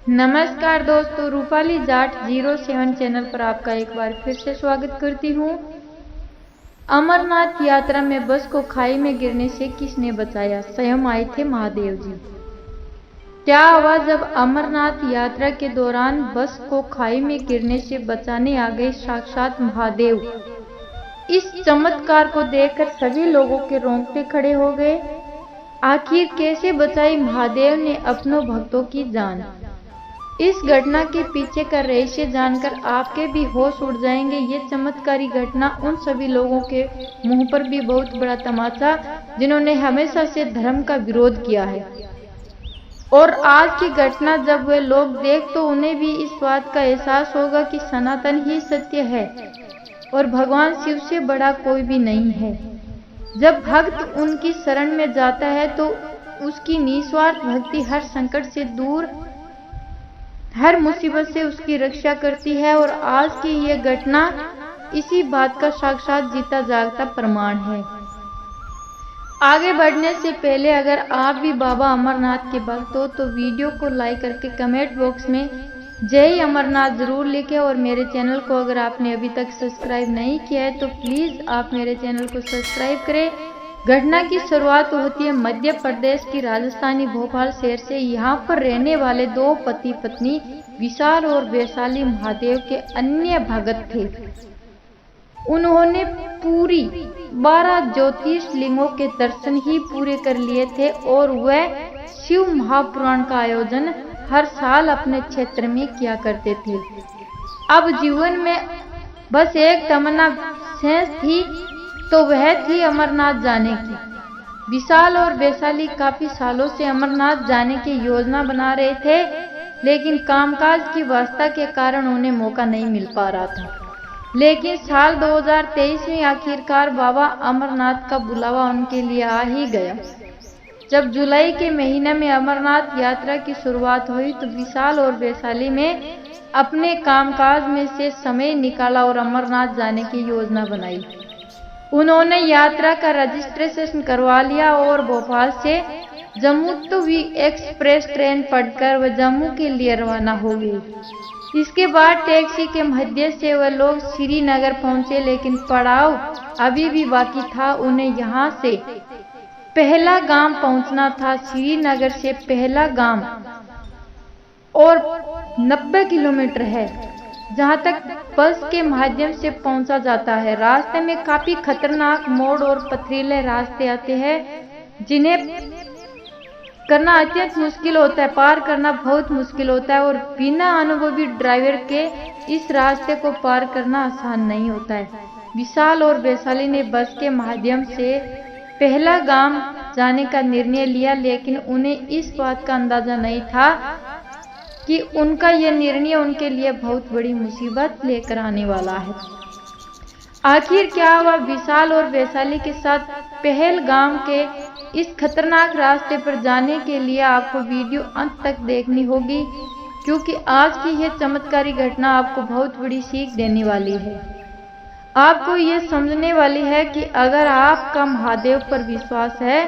नमस्कार दोस्तों, रूपाली जाट 07 चैनल पर आपका एक बार फिर से स्वागत करती हूँ। अमरनाथ यात्रा में बस को खाई में गिरने से किसने बचाया? स्वयं आए थे महादेव जी। क्या हुआ जब अमरनाथ यात्रा के दौरान बस को खाई में गिरने से बचाने आ गए साक्षात महादेव। इस चमत्कार को देखकर सभी लोगों के रोंगटे खड़े हो गए। आखिर कैसे बचाई महादेव ने अपनों भक्तों की जान? इस घटना के पीछे का रहस्य जानकर आपके भी होश उड़ जाएंगे। ये चमत्कारी घटना उन सभी लोगों के मुंह पर भी बहुत बड़ा तमाचा जिन्होंने हमेशा से धर्म का विरोध किया है। और आज की घटना जब वे लोग देख तो उन्हें भी इस बात का एहसास होगा कि सनातन ही सत्य है और भगवान शिव से बड़ा कोई भी नहीं है। जब भक्त उनकी शरण में जाता है तो उसकी निस्वार्थ भक्ति हर संकट से दूर, हर मुसीबत से उसकी रक्षा करती है। और आज की यह घटना इसी बात का साक्षात जीता जागता प्रमाण है। आगे बढ़ने से पहले अगर आप भी बाबा अमरनाथ के भक्त हो तो वीडियो को लाइक करके कमेंट बॉक्स में जय अमरनाथ जरूर लिखें। और मेरे चैनल को अगर आपने अभी तक सब्सक्राइब नहीं किया है तो प्लीज आप मेरे चैनल को सब्सक्राइब करें। घटना की शुरुआत होती है मध्य प्रदेश की राजधानी भोपाल शहर से। यहाँ पर रहने वाले दो पति पत्नी विशाल और वैशाली महादेव के अन्य भगत थे। उन्होंने पूरी 12 ज्योतिर्लिंगों के दर्शन ही पूरे कर लिए थे और वह शिव महापुराण का आयोजन हर साल अपने क्षेत्र में किया करते थे। अब जीवन में बस एक तमन्ना शेष थी तो वह थी अमरनाथ जाने की। विशाल और वैशाली काफी सालों से अमरनाथ जाने की योजना बना रहे थे, लेकिन कामकाज की व्यस्तता के कारण उन्हें मौका नहीं मिल पा रहा था। लेकिन साल 2023 में आखिरकार बाबा अमरनाथ का बुलावा उनके लिए आ ही गया। जब जुलाई के महीने में अमरनाथ यात्रा की शुरुआत हुई तो विशाल और वैशाली ने अपने कामकाज में से समय निकाला और अमरनाथ जाने की योजना बनाई। उन्होंने यात्रा का रजिस्ट्रेशन करवा लिया और भोपाल से जम्मू तवी एक्सप्रेस ट्रेन पकड़कर वह जम्मू के लिए रवाना हो गई। इसके बाद टैक्सी के माध्यम से वह लोग श्रीनगर पहुंचे, लेकिन पड़ाव अभी भी बाकी था। उन्हें यहां से पहलगाम पहुंचना था। श्रीनगर से पहलगाम और 90 किलोमीटर है, जहां तक बस के माध्यम से पहुंचा जाता है। रास्ते में काफी खतरनाक मोड़ और पथरीले रास्ते आते हैं जिन्हें करना अत्यंत मुश्किल होता है, पार करना बहुत मुश्किल होता है और बिना अनुभवी ड्राइवर के इस रास्ते को पार करना आसान नहीं होता है। विशाल और वैशाली ने बस के माध्यम से पहलगाम जाने का निर्णय लिया, लेकिन उन्हें इस बात का अंदाजा नहीं था कि उनका यह निर्णय उनके लिए बहुत बड़ी मुसीबत लेकर आने वाला है। आखिर क्या हुआ विशाल और वैशाली के साथ? पहलगाम के इस खतरनाक रास्ते पर जाने के लिए आपको वीडियो अंत तक देखनी होगी, क्योंकि आज की यह चमत्कारी घटना आपको बहुत बड़ी सीख देने वाली है। आपको ये समझने वाली है कि अगर आपका महादेव पर विश्वास है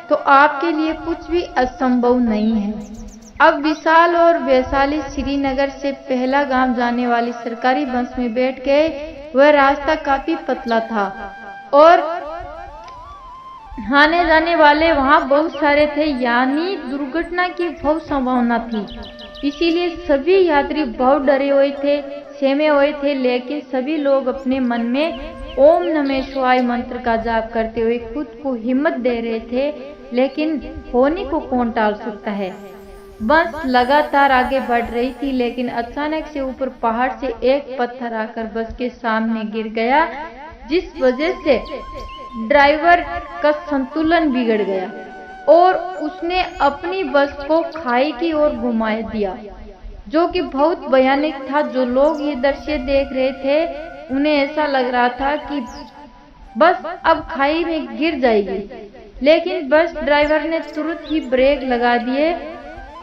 तो आपके लिए कुछ भी असंभव नहीं है। अब विशाल और वैशाली श्रीनगर से पहलगाम जाने वाली सरकारी बस में बैठ गए। वह रास्ता काफी पतला था और आने जाने वाले वहां बहुत सारे थे, यानी दुर्घटना की बहुत संभावना थी। इसीलिए सभी यात्री बहुत डरे हुए थे, सहमे हुए थे। लेकिन सभी लोग अपने मन में ओम नमः शिवाय मंत्र का जाप करते हुए खुद को हिम्मत दे रहे थे। लेकिन होने को कौन टाल सकता है। बस लगातार आगे बढ़ रही थी, लेकिन अचानक से ऊपर पहाड़ से एक पत्थर आकर बस के सामने गिर गया, जिस वजह से ड्राइवर का संतुलन बिगड़ गया और उसने अपनी बस को खाई की ओर घुमा दिया, जो कि बहुत भयानक था। जो लोग ये दृश्य देख रहे थे उन्हें ऐसा लग रहा था कि बस अब खाई में गिर जाएगी, लेकिन बस ड्राइवर ने तुरंत ही ब्रेक लगा दिए,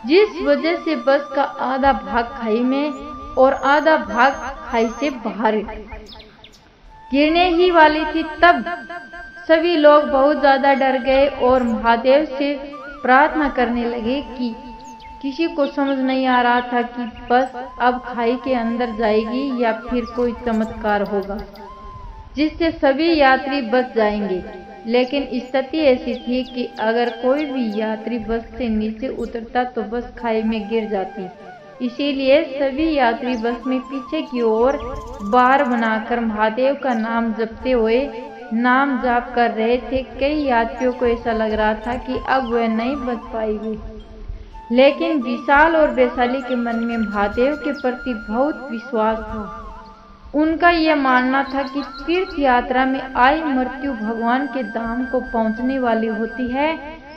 जिस वजह से बस का आधा भाग खाई में और आधा भाग खाई से बाहर गिरने ही वाली थी। तब सभी लोग बहुत ज्यादा डर गए और महादेव से प्रार्थना करने लगे कि किसी को समझ नहीं आ रहा था कि बस अब खाई के अंदर जाएगी या फिर कोई चमत्कार होगा जिससे सभी यात्री बच जाएंगे। लेकिन स्थिति ऐसी थी कि अगर कोई भी यात्री बस से नीचे उतरता तो बस खाई में गिर जाती। इसीलिए सभी यात्री बस में पीछे की ओर बार बनाकर महादेव का नाम जपते हुए नाम जाप कर रहे थे। कई यात्रियों को ऐसा लग रहा था कि अब वह नहीं बच पाएगी, लेकिन विशाल और वैशाली के मन में महादेव के प्रति बहुत विश्वास था। उनका यह मानना था कि तीर्थ यात्रा में आई मृत्यु भगवान के धाम को पहुंचने वाली होती है।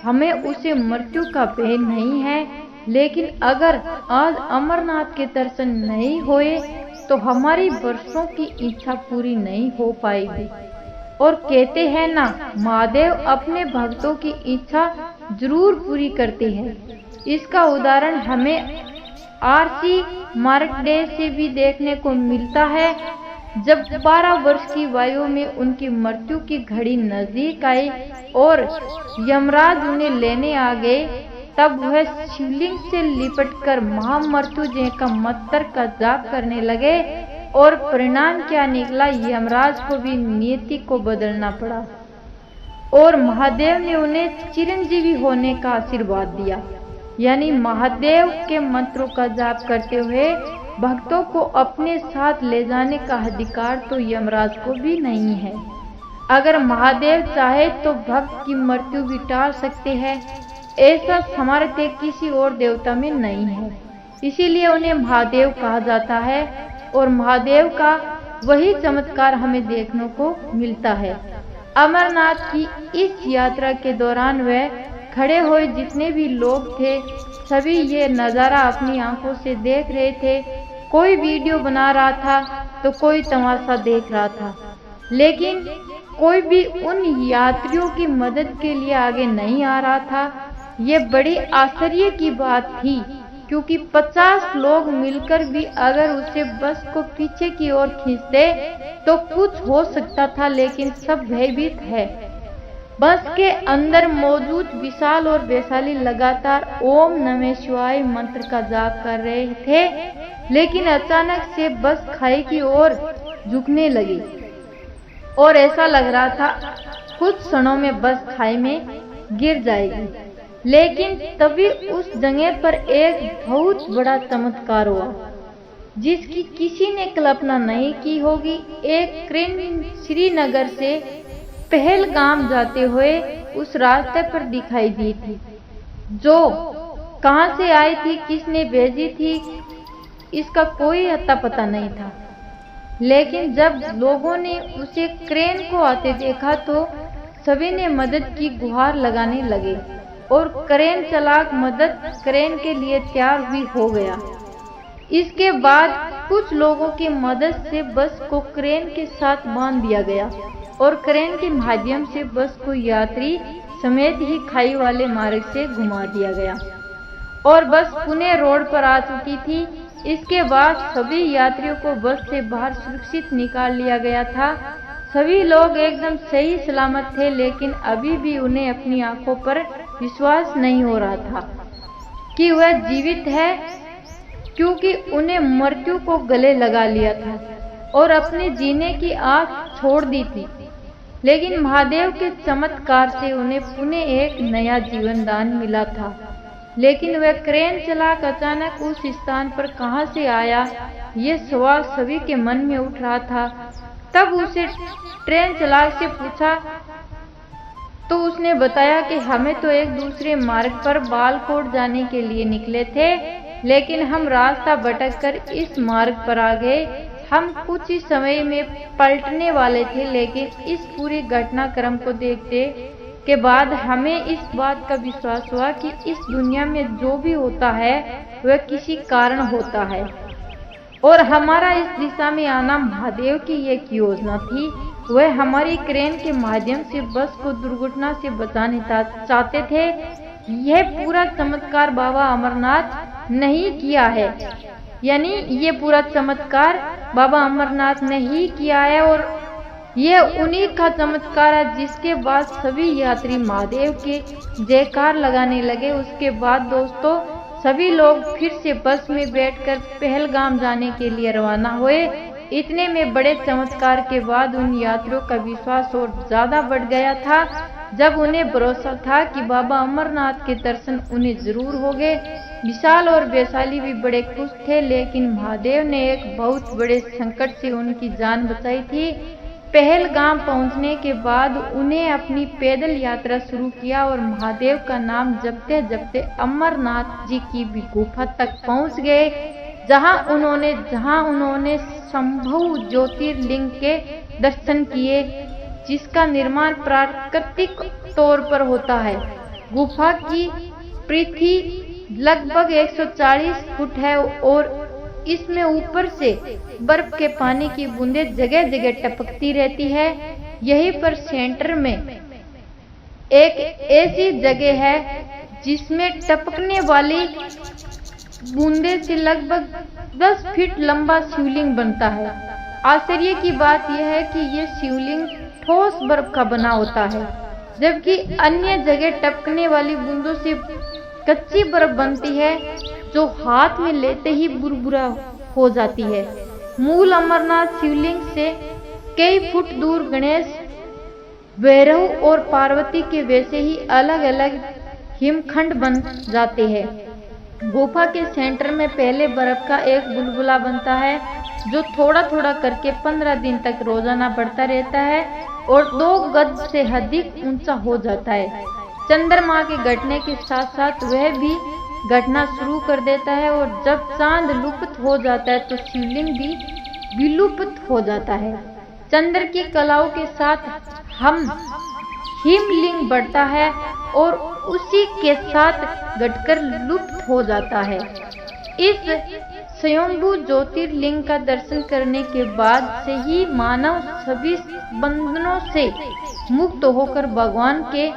हमें उसे मृत्यु का भय नहीं है, लेकिन अगर आज अमरनाथ के दर्शन नहीं हुए तो हमारी वर्षों की इच्छा पूरी नहीं हो पाएगी। और कहते हैं ना, महादेव अपने भक्तों की इच्छा जरूर पूरी करते हैं। इसका उदाहरण हमें आरसी मार्कंडेय से भी देखने को मिलता है। जब 12 वर्ष की आयु में उनकी मृत्यु की घड़ी नजदीक आई और यमराज उन्हें लेने आ गए, तब वह शिवलिंग से लिपटकर महामृत्युंजय का मंत्र का जाप करने लगे। और परिणाम क्या निकला, यमराज को भी नियति को बदलना पड़ा और महादेव ने उन्हें चिरंजीवी होने का आशीर्वाद दिया। यानी महादेव के मंत्रों का जाप करते हुए भक्तों को अपने साथ ले जाने का अधिकार तो यमराज को भी नहीं है। अगर महादेव चाहे तो भक्त की मृत्यु भी टाल सकते हैं, ऐसा सामर्थ्य किसी और देवता में नहीं है। इसीलिए उन्हें महादेव कहा जाता है और महादेव का वही चमत्कार हमें देखने को मिलता है। अमरनाथ की इस यात्रा के दौरान वह खड़े हुए जितने भी लोग थे, सभी ये नज़ारा अपनी आंखों से देख रहे थे। कोई वीडियो बना रहा था तो कोई तमाशा देख रहा था, लेकिन कोई भी उन यात्रियों की मदद के लिए आगे नहीं आ रहा था। ये बड़ी आश्चर्य की बात थी, क्योंकि 50 लोग मिलकर भी अगर उसे बस को पीछे की ओर खींचते तो कुछ हो सकता था, लेकिन सब भयभीत है। बस के अंदर मौजूद विशाल और वैशाली लगातार ओम नमः शिवाय मंत्र का जाप कर रहे थे, लेकिन अचानक से बस खाई की ओर झुकने लगी और ऐसा लग रहा था कुछ क्षणों में बस खाई में गिर जाएगी। लेकिन तभी उस जगह पर एक बहुत बड़ा चमत्कार हुआ जिसकी किसी ने कल्पना नहीं की होगी। एक क्रेन श्रीनगर से पहलगाम जाते हुए उस रास्ते पर दिखाई दी थी, जो कहां से आई थी, किसने भेजी थी, इसका कोई अता पता नहीं था। लेकिन जब लोगों ने उसे क्रेन को आते देखा तो सभी ने मदद की गुहार लगाने लगे और क्रेन चालक मदद क्रेन के लिए तैयार भी हो गया। इसके बाद कुछ लोगों की मदद से बस को क्रेन के साथ बांध दिया गया और क्रेन के माध्यम से बस को यात्री समेत ही खाई वाले मार्ग से घुमा दिया गया और बस पुणे रोड पर आ चुकी थी। इसके बाद सभी यात्रियों को बस से बाहर सुरक्षित निकाल लिया गया था। सभी लोग एकदम सही सलामत थे, लेकिन अभी भी उन्हें अपनी आंखों पर विश्वास नहीं हो रहा था कि वह जीवित है, क्योंकि उन्हें मृत्यु को गले लगा लिया था और अपने जीने की आस छोड़ दी थी। लेकिन महादेव के चमत्कार से उन्हें पुनः एक नया जीवन दान मिला था। लेकिन वह क्रेन चालक अचानक उस स्थान पर कहां से आया, ये सवाल सभी के मन में उठ रहा था। तब उसे ट्रेन चालक से पूछा तो उसने बताया कि हमें तो एक दूसरे मार्ग पर बालकोट जाने के लिए निकले थे, लेकिन हम रास्ता भटक कर इस मार्ग पर आ गए। हम कुछ ही समय में पलटने वाले थे, लेकिन इस पूरी घटनाक्रम को देखते के बाद हमें इस बात का विश्वास हुआ कि इस दुनिया में जो भी होता है वह किसी कारण होता है और हमारा इस दिशा में आना महादेव की एक योजना थी। वह हमारी क्रेन के माध्यम से बस को दुर्घटना से बचाने चाहते थे। यह पूरा चमत्कार बाबा अमरनाथ नहीं किया है, यानी ये पूरा चमत्कार बाबा अमरनाथ ने ही किया है और यह उन्हीं का चमत्कार है। जिसके बाद सभी यात्री महादेव के जयकार लगाने लगे। उसके बाद दोस्तों सभी लोग फिर से बस में बैठकर पहलगाम जाने के लिए रवाना हुए। इतने में बड़े चमत्कार के बाद उन यात्रियों का विश्वास और ज्यादा बढ़ गया था, जब उन्हें भरोसा था कि बाबा अमरनाथ के दर्शन उन्हें जरूर होंगे। विशाल और वैशाली भी बड़े खुश थे, लेकिन महादेव ने एक बहुत बड़े संकट से उनकी जान बचाई थी। पहलगाम पहुंचने के बाद उन्हें अपनी पैदल यात्रा शुरू किया और महादेव का नाम जपते जपते अमरनाथ जी की भी गुफा तक पहुंच गए, जहां उन्होंने संभव ज्योतिर्लिंग के दर्शन किए, जिसका निर्माण प्राकृतिक तौर पर होता है। गुफा की पृथ्वी लगभग 140 फुट है और इसमें ऊपर से बर्फ के पानी की बूंदें जगह जगह टपकती रहती है। यहीं पर सेंटर में एक ऐसी जगह है जिसमें टपकने वाली बूंदे से लगभग 10 फीट लंबा शिवलिंग बनता है। आश्चर्य की बात यह है कि यह शिवलिंग ठोस बर्फ का बना होता है, जबकि अन्य जगह टपकने वाली बूंदों से कच्ची बर्फ बनती है, जो हाथ में लेते ही बुरबुरा हो जाती है। मूल अमरनाथ शिवलिंग से कई फुट दूर गणेश, भैरव और पार्वती के वैसे ही अलग अलग हिमखंड बन जाते हैं। गुफा के सेंटर में पहले बर्फ का एक बुलबुला बनता है, जो थोड़ा थोड़ा करके 15 दिन तक रोजाना बढ़ता रहता है और 2 गज से अधिक ऊंचा हो जाता है। चंद्रमा के घटने के साथ साथ वह भी घटना शुरू कर देता है और जब चांद लुप्त हो जाता है तो शिवलिंग भी विलुप्त हो जाता है। चंद्र की कलाओं के साथ हिमलिंग बढ़ता है और उसी के साथ घटकर लुप्त हो जाता है। इस स्वयंभू ज्योतिर्लिंग का दर्शन करने के बाद से ही मानव सभी बंधनों से मुक्त होकर भगवान के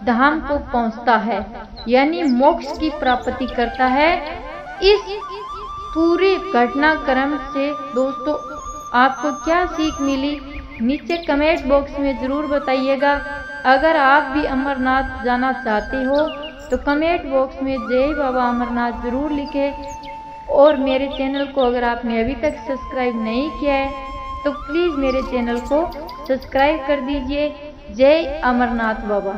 धाम को पहुंचता है, यानी मोक्ष की प्राप्ति करता है। इस पूरे घटनाक्रम से दोस्तों आपको क्या सीख मिली, नीचे कमेंट बॉक्स में जरूर बताइएगा। अगर आप भी अमरनाथ जाना चाहते हो तो कमेंट बॉक्स में जय बाबा अमरनाथ जरूर लिखें। और मेरे चैनल को अगर आपने अभी तक सब्सक्राइब नहीं किया है तो प्लीज़ मेरे चैनल को सब्सक्राइब कर दीजिए। जय अमरनाथ बाबा।